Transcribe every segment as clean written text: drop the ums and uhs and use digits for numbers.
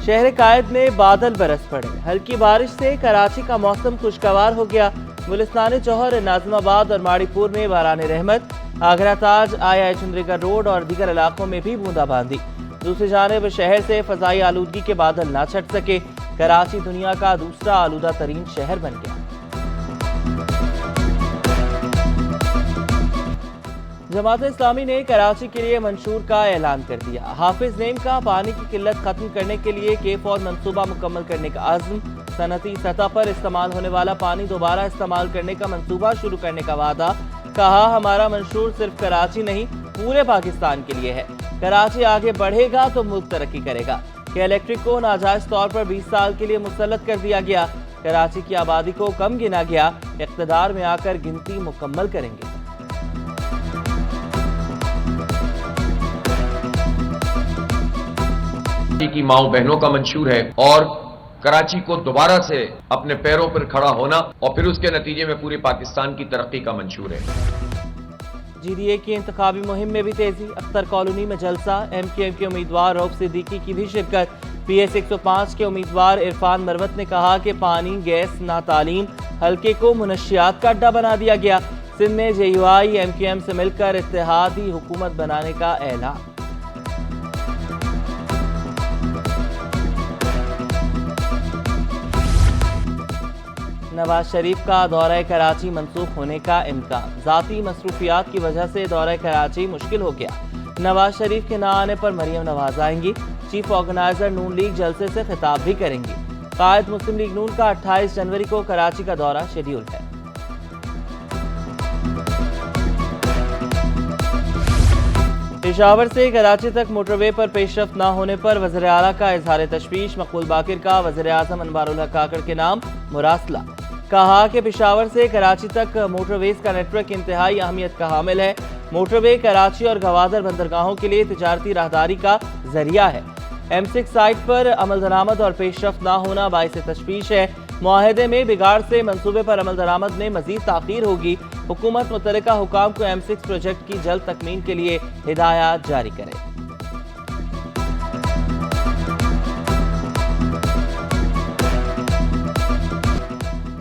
शहर कायद में बादल बरस पड़े। हल्की बारिश से कराची का मौसम खुशगवार हो गया। गुलिस्तान जौहर, नाज़िमाबाद और माड़ीपुर में बारान रहमत। आगरा ताज, आई चंद्रीगढ़ रोड और दीगर इलाकों में भी बूंदाबांदी। दूसरी जानिब शहर से फजाई आलूदगी के बादल ना छट सके। कराची दुनिया का दूसरा आलूदा तरीन शहर बन गया। जमात इस्लामी ने कराची के लिए मंशूर का ऐलान कर दिया। हाफिज नेम का पानी की किल्लत खत्म करने के लिए K4 मंसूबा मुकम्मल करने का अज़्म। सनती सतह पर इस्तेमाल होने वाला पानी दोबारा इस्तेमाल करने का मंसूबा शुरू करने का वादा। कहा, हमारा मंशूर सिर्फ कराची नहीं पूरे पाकिस्तान के लिए है। कराची आगे बढ़ेगा तो मुल्क तरक्की करेगा। के इलेक्ट्रिक को नाजायज तौर पर 20 साल के लिए मुसल्लत कर दिया गया। कराची की आबादी को कम गिना गया। इक़्तिदार में आकर गिनती मुकम्मल करेंगे। की माओ बहनों का मंशूर है और कराची को दोबारा से अपने पैरों पर खड़ा होना और फिर उसके नतीजे में पूरे पाकिस्तान की तरक्की का मंशूर है। GDA की इंतखाबी मुहिम में भी तेजी। अख्तर कॉलोनी में जलसा। MQM के उम्मीदवार रऊफ सिद्दीकी की भी शिरकत। PS 105 के उम्मीदवार इरफान मरवत ने कहा कि पानी, गैस, ना तालीम हल्के को मुनशियात का अड्डा बना दिया गया। सिंध में JUI MQM से मिलकर इत्तेहादी हुकूमत बनाने का ऐलान। नवाज शरीफ का दौरा कराची मंसूख होने का इम्कान। ज़ाती मसरूफियात की वजह से दौरा कराची मुश्किल हो गया। नवाज शरीफ के ना आने पर मरियम नवाज आएंगी। चीफ ऑर्गेनाइजर नून लीग जलसे से खिताब भी करेंगी। कायद मुस्लिम लीग नून का 28 जनवरी को कराची का दौरा शेड्यूल है। पेशावर से कराची तक मोटरवे पर पेशरफ्त न होने पर वज़ीर आला का इजहार तशवीश। मकबूल बाकिर का वज़ीर आज़म अनवारुल हक काकड़ के नाम मुरासला। कहा कि पेशावर से कराची तक मोटरवेज का नेटवर्क इंतहाई अहमियत का हामिल है। मोटरवे कराची और गवादर बंदरगाहों के लिए तिजारती राहदारी का जरिया है। M6 साइट पर अमल दरामद और पेशरफ्त ना होना बाइस तशवीश है। मुआहदे में बिगाड़ से मंसूबे पर अमल दरामद में मजीद ताख़ीर होगी। हुकूमत मुतल्लिका हुकाम को M6 प्रोजेक्ट की जल्द तकमील के लिए हिदायत जारी करे।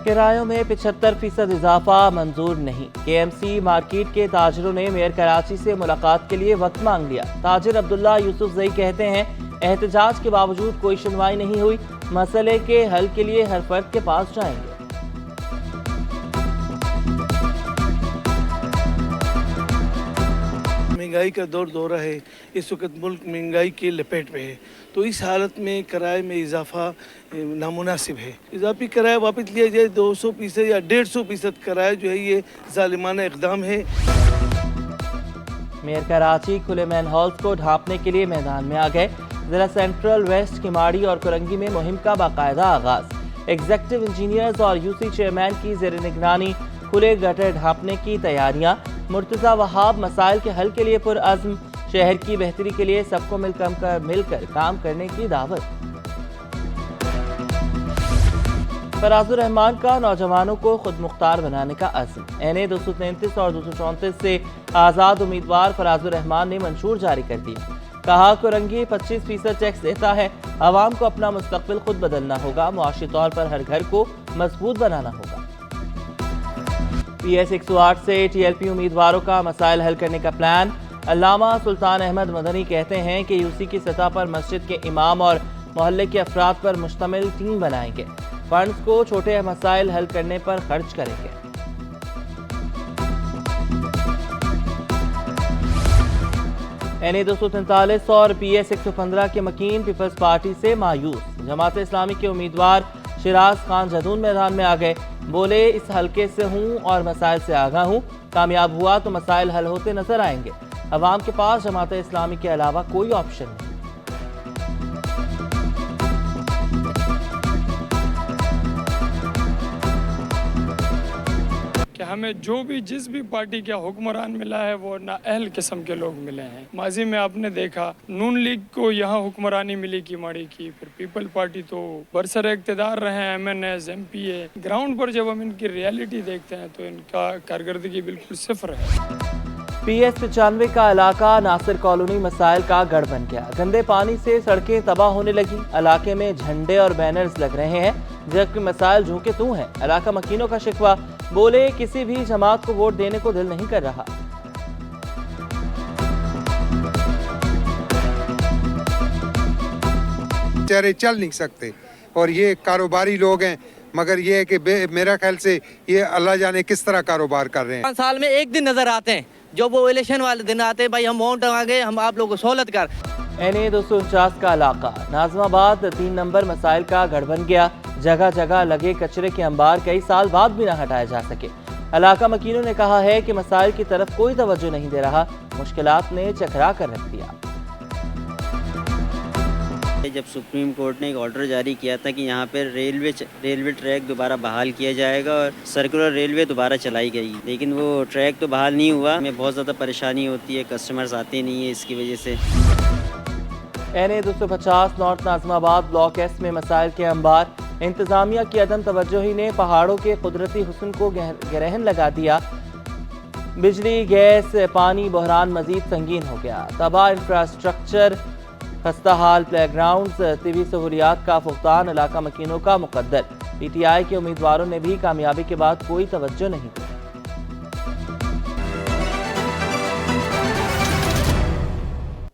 किरायों में 75% इजाफा मंजूर नहीं। KMC मार्केट के ताजरों ने मेयर कराची से मुलाकात के लिए वक्त मांग लिया। ताजिर अब्दुल्ला यूसुफ जई कहते हैं, एहतजाज के बावजूद कोई सुनवाई नहीं हुई। मसले के हल के लिए हर फर्द के पास जाएंगे। महंगाई का दौर है। इस वक्त मुल्क महंगाई के लपेट में है, तो इस हालत में किराए में इजाफा नामुनासिब है। इजाफी किराया वापस लिया जाए। 200% या 150% किराया जो है ये जालिमाना इक़दाम है। मेयर कराची खुले मैन हॉल्स को ढांपने के लिए मैदान में आ गए। जिला सेंट्रल, वेस्ट, किमाड़ी और कुरंगी में मुहिम का बाकायदा आगाज। एग्जीक्यूटिव इंजीनियर्स और UC चेयरमैन की ज़ेर निगरानी खुले गटर ढांपने की तैयारियां। मुर्तज़ा वहाब मसाइल के हल के लिए पुरअज़्म। शहर की बेहतरी के लिए सबको मिलकर काम करने की दावत। फराजुर रहमान का नौजवानों को खुद मुख्तार बनाने का अज़्म। NA 233 और 234 से आज़ाद उम्मीदवार फराजुर रहमान ने मंशूर जारी कर दिया। कहा, कुरंगी 25% टैक्स देता है। आवाम को अपना मुस्तकबिल खुद बदलना होगा। मुआशी तौर पर हर घर को मजबूत बनाना होगा। PS 108 से TLP उम्मीदवारों का मसाइल हल करने का प्लान। अल्लामा सुल्तान अहमद मदनी कहते हैं कि UC की सतह पर मस्जिद के इमाम और मोहल्ले के अफराद पर मुश्तमिल टीम बनाएंगे। फंड्स को छोटे मसाइल हल करने पर खर्च करेंगे। NA 243 और PS 115 के मकीन पीपल्स पार्टी से मायूस। जमात इस्लामी के उम्मीदवार शिराज खान जदून मैदान में आ गए। बोले, इस हल्के से हूँ और मसाइल से आगाह हूँ। कामयाब हुआ तो मसाइल हल होते नजर आएंगे। अवाम के पास जमात इस्लामी के अलावा कोई ऑप्शन नहीं। कि हमें जिस भी पार्टी का हुक्मरान मिला है वो नाअहल किस्म के लोग मिले हैं। माजी में आपने देखा नून लीग को यहाँ हुक्मरानी मिली किमाड़ी की, फिर पीपल पार्टी तो बरसर इक़्तिदार रहे हैं, MNS MPA। ग्राउंड पर जब हम इनकी रियलिटी देखते हैं तो इनका कारकर्दगी बिल्कुल सिफर है। PS95 का इलाका नासिर कॉलोनी मसाइल का गढ़ बन गया। गंदे पानी से सड़कें तबाह होने लगी। इलाके में झंडे और बैनर्स लग रहे हैं, जबकि मसाइल झोंके तू हैं। इलाका मकीनों का शिकवा, बोले किसी भी जमात को वोट देने को दिल नहीं कर रहा। बेचारे चल नहीं सकते और ये कारोबारी लोग हैं, मगर ये है कि मेरा ख्याल से ये अल्लाह जाने किस तरह कारोबार कर रहे हैं। 5 साल में एक दिन नजर आते हैं, जो वो इलेक्शन वाले दिन आते हैं, भाई हम वोट मांगे, हम आप लोगों को सहूलत कर। NA 249 का इलाका नाजमाबाद 3 नंबर मसाइल का गढ़ बन गया। जगह जगह लगे कचरे के अंबार कई साल बाद भी न हटाए जा सके। इलाका मकीनों ने कहा है कि मसाइल की तरफ कोई तवज्जो नहीं दे रहा। मुश्किलात ने चकरा कर रख दिया। जब सुप्रीम कोर्ट ने एक ऑर्डर जारी किया था कि यहाँ पर रेलवे ट्रैक दोबारा बहाल किया जाएगा और सर्कुलर रेलवे दोबारा चलाई गई, लेकिन वो ट्रैक तो बहाल नहीं हुआ। हमें बहुत ज़्यादा परेशानी होती है, कस्टमर्स आते नहीं है इसकी वजह से। NA 250 north Najmabad block S में मसाइल के अंबार। इंतजामिया की अदम तवज्जोही ने पहाड़ों के कुदरती हुस्न को ग्रहण लगा दिया। बिजली, गैस, पानी बहरान मजीद संगीन हो गया। तबाह इंफ्रास्ट्रक्चर, खस्ता हाल प्लेग्राउंड्स, तिबी सहूलियात का फुकदान इलाका मकीनों का मुकद्दर। PTI के उम्मीदवारों ने भी कामयाबी के बाद कोई तवज्जो नहीं दी।